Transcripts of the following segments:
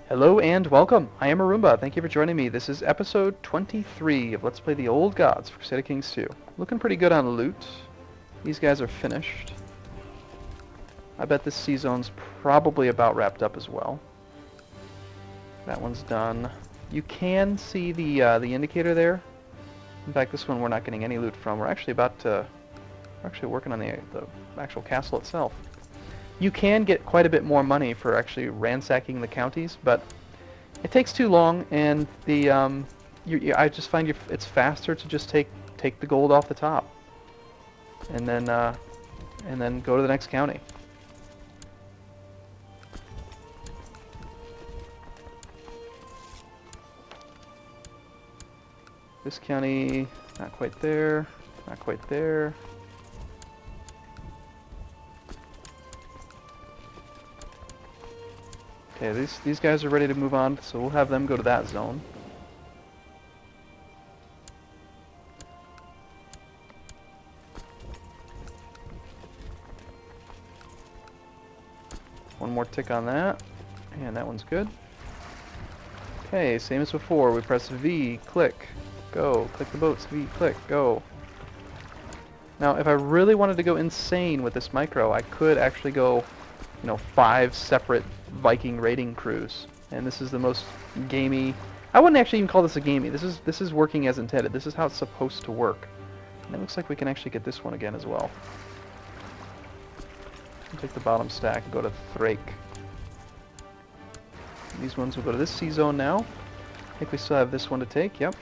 Hello and welcome. I am Arumba. Thank you for joining me. This is episode 23 of Let's Play the Old Gods for Crusader Kings 2. Looking pretty good on loot. These guys are finished. I bet this sea zone's probably about wrapped up as well. That one's done. You can see the indicator there. In fact, this one we're not getting any loot from. We're actually working on the actual castle itself. You can get quite a bit more money for actually ransacking the counties, but it takes too long, and I just find it's faster to just take the gold off the top, and then go to the next county. This county, not quite there, not quite there. Okay, these guys are ready to move on, so we'll have them go to that zone. One more tick on that, and that one's good. Okay, same as before, we press V, click, go, click the boats, V, click, go. Now, if I really wanted to go insane with this micro, I could actually go, 5 separate Viking raiding crews, and this is the most gamey. I wouldn't actually even call this a gamey. This is working as intended. This is how it's supposed to work. And it looks like we can actually get this one again as well. I'll take the bottom stack and go to Thrake. These ones will go to this sea zone now. I think we still have this one to take. Yep.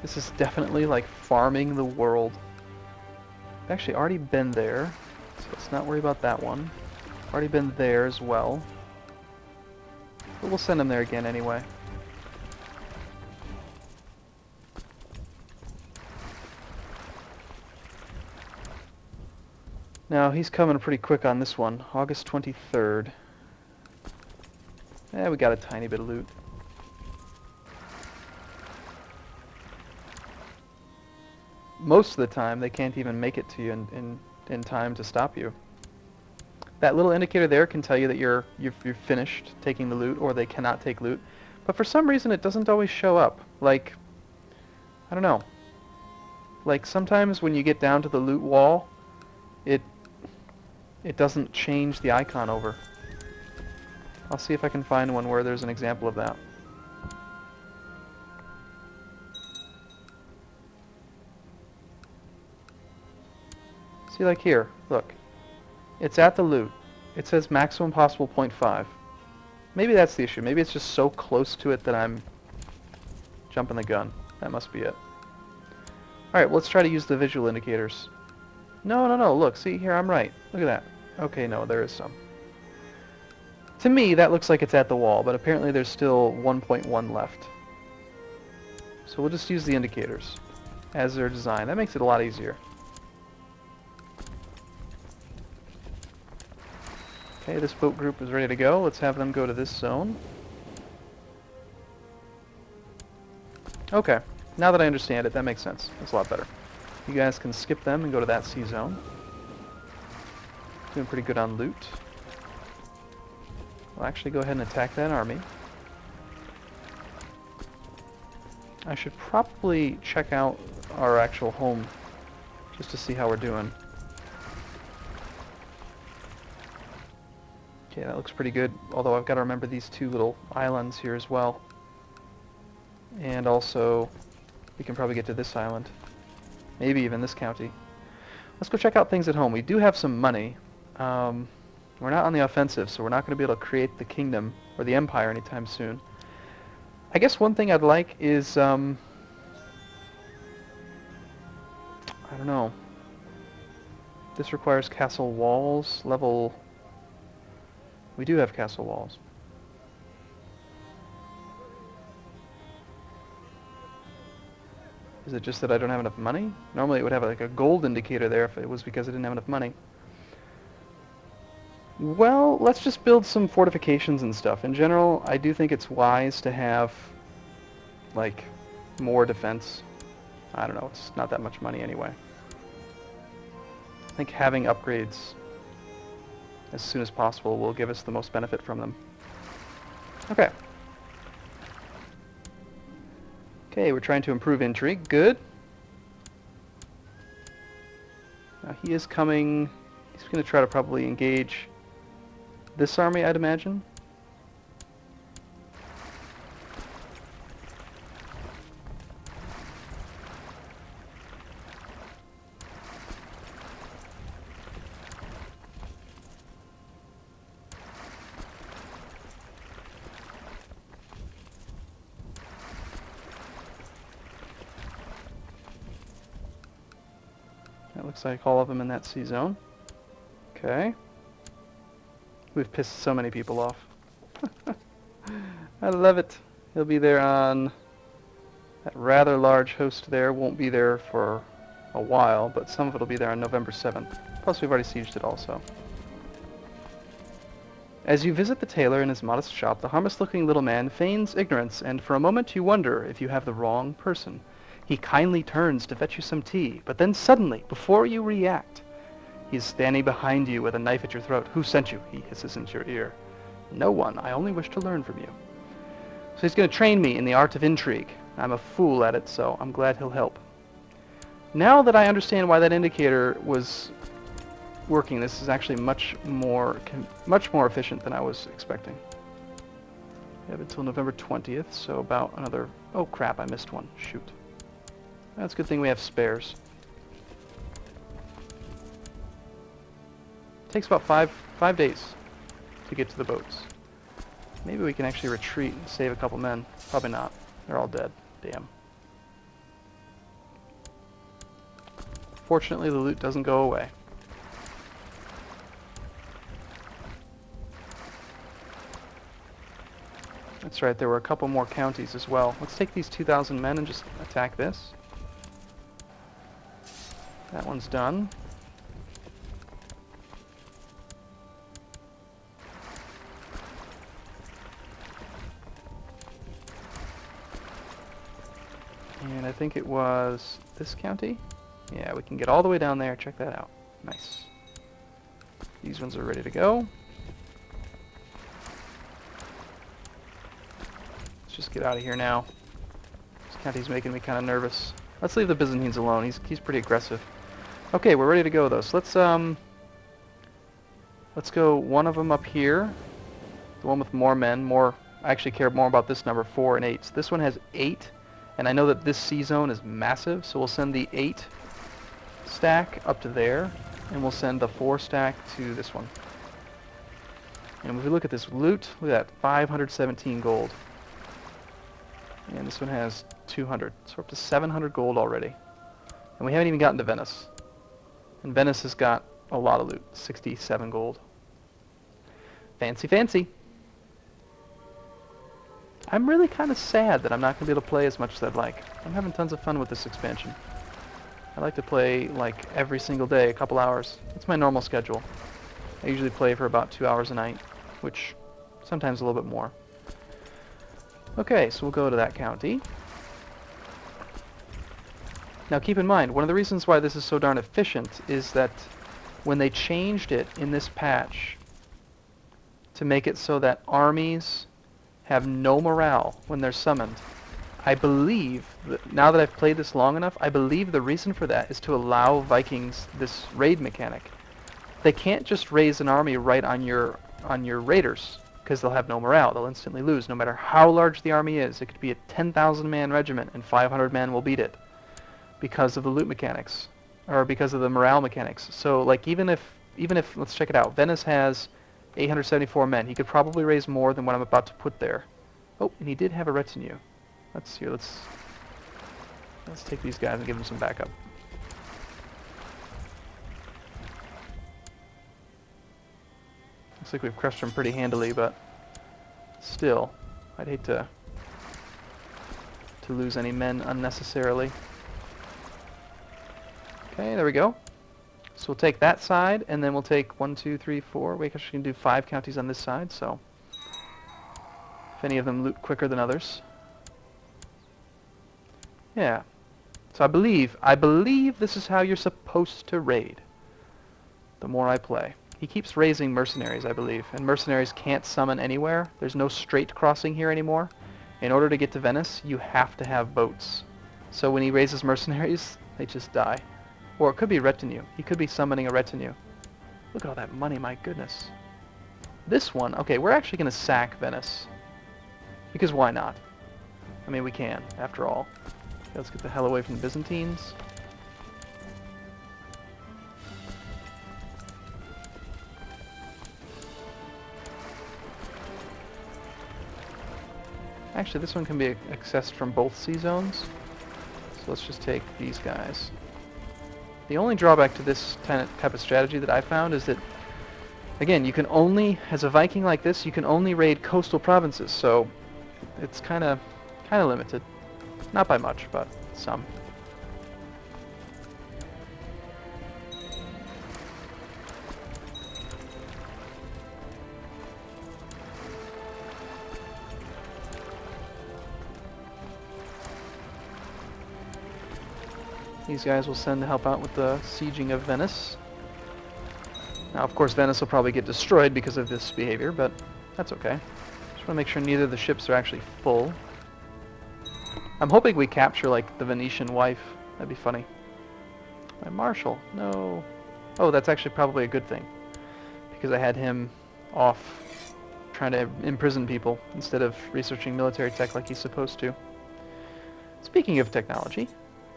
This is definitely like farming the world. I've actually already been there, so let's not worry about that one. Already been there as well. But we'll send him there again anyway. Now, he's coming pretty quick on this one. August 23rd. We got a tiny bit of loot. Most of the time, they can't even make it to you in time to stop you. That little indicator there can tell you that you're finished taking the loot, or they cannot take loot. But for some reason, it doesn't always show up. Like, I don't know. Like, sometimes when you get down to the loot wall, it doesn't change the icon over. I'll see if I can find one where there's an example of that. See, like here, look. It's at the loot. It says maximum possible 0.5. Maybe that's the issue. Maybe it's just so close to it that I'm jumping the gun. That must be it. Alright, well, let's try to use the visual indicators. No, look, see here, I'm right. Look at that. Okay, no, there is some. To me, that looks like it's at the wall, but apparently there's still 1.1 left. So we'll just use the indicators as they're designed. That makes it a lot easier. Okay, this boat group is ready to go. Let's have them go to this zone. Okay, now that I understand it, that makes sense. That's a lot better. You guys can skip them and go to that sea zone. Doing pretty good on loot. We'll actually go ahead and attack that army. I should probably check out our actual home just to see how we're doing. Okay, that looks pretty good, although I've got to remember these two little islands here as well. And also, we can probably get to this island. Maybe even this county. Let's go check out things at home. We do have some money. We're not on the offensive, so we're not going to be able to create the kingdom or the empire anytime soon. I guess one thing I'd like is, I don't know. This requires castle walls, level... We do have castle walls. Is it just that I don't have enough money? Normally it would have like a gold indicator there if it was because I didn't have enough money. Well, let's just build some fortifications and stuff. In general, I do think it's wise to have, like, more defense. I don't know, it's not that much money anyway. I think having upgrades as soon as possible will give us the most benefit from them. Okay. Okay, we're trying to improve intrigue. Good. Now he is coming. He's going to try to probably engage this army, I'd imagine. That looks like all of them in that C zone. Okay. We've pissed so many people off. I love it. He'll be there on that rather large host there. Won't be there for a while, but some of it will be there on November 7th. Plus, we've already sieged it also. As you visit the tailor in his modest shop, the harmless-looking little man feigns ignorance, and for a moment you wonder if you have the wrong person. He kindly turns to fetch you some tea, but then suddenly, before you react, he is standing behind you with a knife at your throat. "Who sent you?" he hisses into your ear. "No one. I only wish to learn from you." So he's going to train me in the art of intrigue. I'm a fool at it, so I'm glad he'll help. Now that I understand why that indicator was working, this is actually much more efficient than I was expecting. We have until November 20th, so about another... Oh crap, I missed one. Shoot. That's a good thing we have spares. Takes about five days to get to the boats. Maybe we can actually retreat and save a couple men. Probably not. They're all dead. Damn. Fortunately, the loot doesn't go away. That's right, there were a couple more counties as well. Let's take these 2,000 men and just attack this. That one's done. And I think it was this county. Yeah, we can get all the way down there. Check that out. Nice. These ones are ready to go. Let's just get out of here now. This county's making me kind of nervous. Let's leave the Byzantines alone. He's pretty aggressive. Okay, we're ready to go though. So let's go one of them up here. The one with more men. I actually care more about this number, 4 and 8. So this one has 8. And I know that this C zone is massive, so we'll send the 8 stack up to there, and we'll send the 4 stack to this one. And if we look at this loot, look at that, 517 gold. And this one has 200, so we're up to 700 gold already. And we haven't even gotten to Venice. And Venice has got a lot of loot, 67 gold. Fancy, fancy. I'm really kind of sad that I'm not going to be able to play as much as I'd like. I'm having tons of fun with this expansion. I like to play like every single day, a couple hours. It's my normal schedule. I usually play for about 2 hours a night, which sometimes a little bit more. Okay, so we'll go to that county. Now keep in mind, one of the reasons why this is so darn efficient is that when they changed it in this patch to make it so that armies have no morale when they're summoned, I believe, that now that I've played this long enough, I believe the reason for that is to allow Vikings this raid mechanic. They can't just raise an army right on your raiders, because they'll have no morale. They'll instantly lose, no matter how large the army is. It could be a 10,000 man regiment, and 500 men will beat it, because of the loot mechanics, or because of the morale mechanics. So, like, even if let's check it out. Venice has 874 men. He could probably raise more than what I'm about to put there. Oh, and he did have a retinue. Let's take these guys and give them some backup. Looks like we've crushed them pretty handily, but still, I'd hate to lose any men unnecessarily. Okay, there we go. So we'll take that side, and then we'll take 1, 2, 3, 4. We actually can do 5 counties on this side, so if any of them loot quicker than others. Yeah. So I believe this is how you're supposed to raid. The more I play. He keeps raising mercenaries, I believe, and mercenaries can't summon anywhere. There's no straight crossing here anymore. In order to get to Venice, you have to have boats. So when he raises mercenaries, they just die. Or it could be retinue. He could be summoning a retinue. Look at all that money, my goodness. This one, okay, we're actually going to sack Venice. Because why not? I mean, we can, after all. Okay, let's get the hell away from the Byzantines. Actually, this one can be accessed from both sea zones. So let's just take these guys. The only drawback to this type of strategy that I found is that, again, you can only, as a Viking like this, you can only raid coastal provinces, so it's kind of limited. Not by much, but some. These guys will send to help out with the sieging of Venice. Now, of course, Venice will probably get destroyed because of this behavior, but that's okay. Just want to make sure neither of the ships are actually full. I'm hoping we capture, like, the Venetian wife. That'd be funny. My marshal. No. Oh, that's actually probably a good thing. Because I had him off trying to imprison people instead of researching military tech like he's supposed to. Speaking of technology,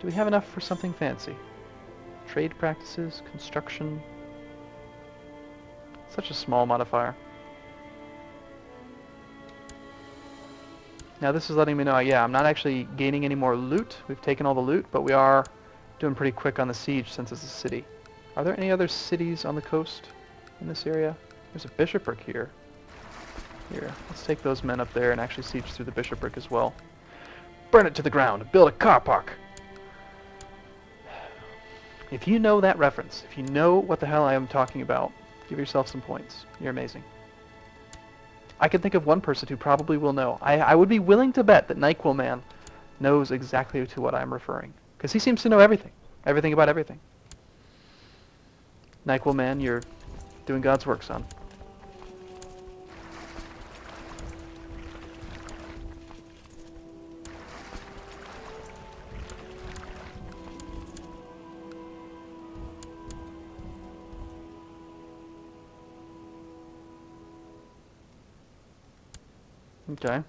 do we have enough for something fancy? Trade practices, construction. Such a small modifier. Now this is letting me know, yeah, I'm not actually gaining any more loot. We've taken all the loot, but we are doing pretty quick on the siege since it's a city. Are there any other cities on the coast in this area? There's a bishopric here. Here, let's take those men up there and actually siege through the bishopric as well. Burn it to the ground. Build a car park. If you know that reference, if you know what the hell I am talking about, give yourself some points. You're amazing. I can think of one person who probably will know. I would be willing to bet that NyQuil Man knows exactly to what I'm referring. Because he seems to know everything. Everything about everything. NyQuil Man, you're doing God's work, son. Okay.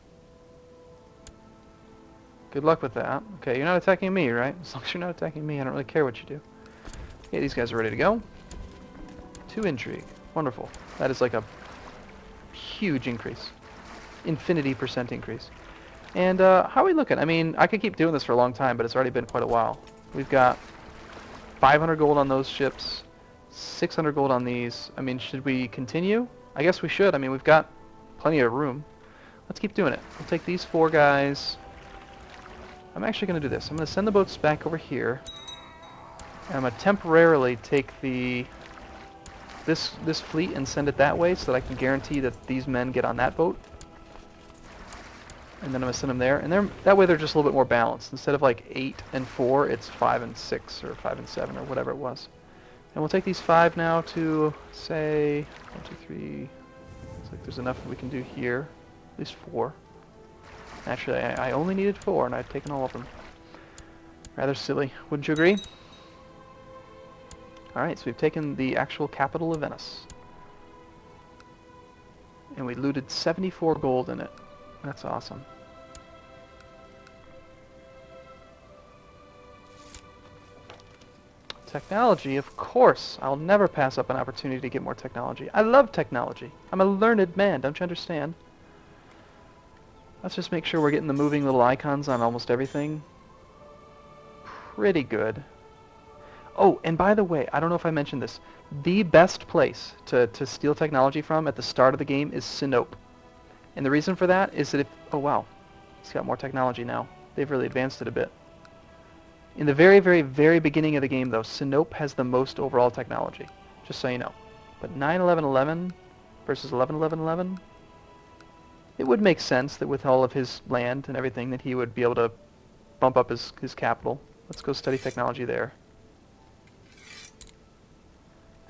Good luck with that. Okay, you're not attacking me, right? As long as you're not attacking me, I don't really care what you do. Okay, these guys are ready to go. 2 intrigue. Wonderful. That is like a huge increase. Infinity % increase. And how are we looking? I mean, I could keep doing this for a long time, but it's already been quite a while. We've got 500 gold on those ships, 600 gold on these. I mean, should we continue? I guess we should. I mean, we've got plenty of room. Let's keep doing it. We'll take these 4 guys. I'm actually going to do this. I'm going to send the boats back over here. And I'm going to temporarily take this fleet and send it that way so that I can guarantee that these men get on that boat. And then I'm going to send them there. And that way they're just a little bit more balanced. Instead of like 8 and 4, it's 5 and 6 or 5 and 7 or whatever it was. And we'll take these 5 now to, say, 1, 2, 3. Looks like there's enough we can do here. At least 4. Actually, I only needed 4, and I've taken all of them. Rather silly, wouldn't you agree? Alright, so we've taken the actual capital of Venice. And we looted 74 gold in it. That's awesome. Technology, of course. I'll never pass up an opportunity to get more technology. I love technology. I'm a learned man, don't you understand? Let's just make sure we're getting the moving little icons on almost everything. Pretty good. Oh, and by the way, I don't know if I mentioned this. The best place to steal technology from at the start of the game is Sinope. And the reason for that is that if... Oh, wow. It's got more technology now. They've really advanced it a bit. In the very, very, very beginning of the game, though, Sinope has the most overall technology. Just so you know. But 9-11-11 versus 11-11-11... It would make sense that with all of his land and everything that he would be able to bump up his capital. Let's go study technology there.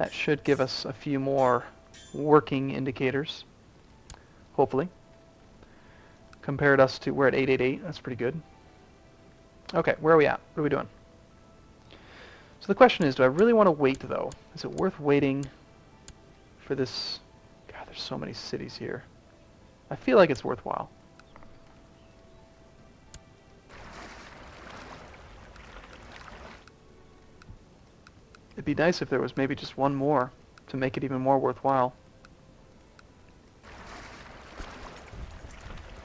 That should give us a few more working indicators, hopefully. Compared us to, we're at 888, that's pretty good. Okay, where are we at? What are we doing? So the question is, do I really want to wait though? Is it worth waiting for this? God, there's so many cities here. I feel like it's worthwhile. It'd be nice if there was maybe just one more to make it even more worthwhile.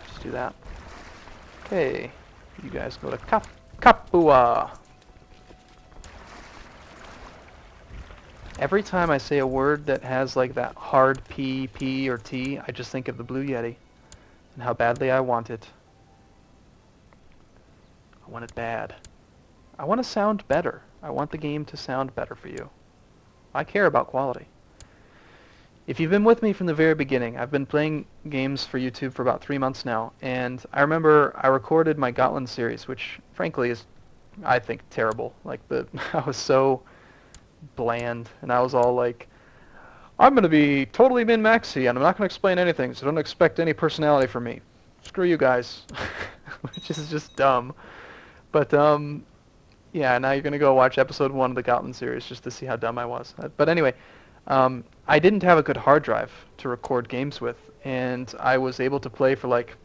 Just do that. Okay, you guys go to Capua. Every time I say a word that has like that hard P, P, or T, I just think of the Blue Yeti and how badly I want it. I want it bad. I want to sound better. I want the game to sound better for you. I care about quality. If you've been with me from the very beginning, I've been playing games for YouTube for about 3 months now, and I remember I recorded my Gotland series, which frankly is, I think, terrible. Like, I was so bland, and I was all like, I'm going to be totally min-maxy, and I'm not going to explain anything, so don't expect any personality from me. Screw you guys. Which is just dumb. But, yeah, now you're going to go watch episode 1 of the Gotland series just to see how dumb I was. But anyway, I didn't have a good hard drive to record games with, and I was able to play for like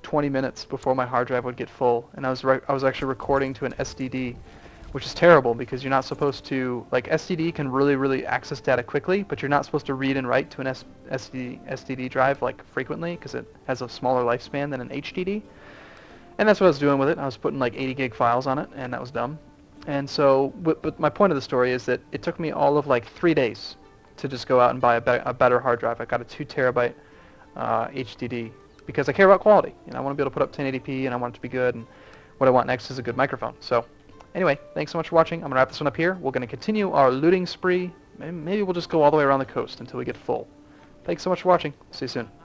20 minutes before my hard drive would get full, and I was actually recording to an SDD, which is terrible because you're not supposed to, like, SDD can really access data quickly, but you're not supposed to read and write to an SDD drive like frequently because it has a smaller lifespan than an HDD. And that's what I was doing with it. I was putting like 80 gig files on it, and that was dumb. And so, but my point of the story is that it took me all of like 3 days to just go out and buy a better hard drive. I got a 2 terabyte HDD because I care about quality. You know, I want to be able to put up 1080p, and I want it to be good. And what I want next is a good microphone. So, anyway, thanks so much for watching. I'm gonna wrap this one up here. We're gonna continue our looting spree. Maybe we'll just go all the way around the coast until we get full. Thanks so much for watching. See you soon.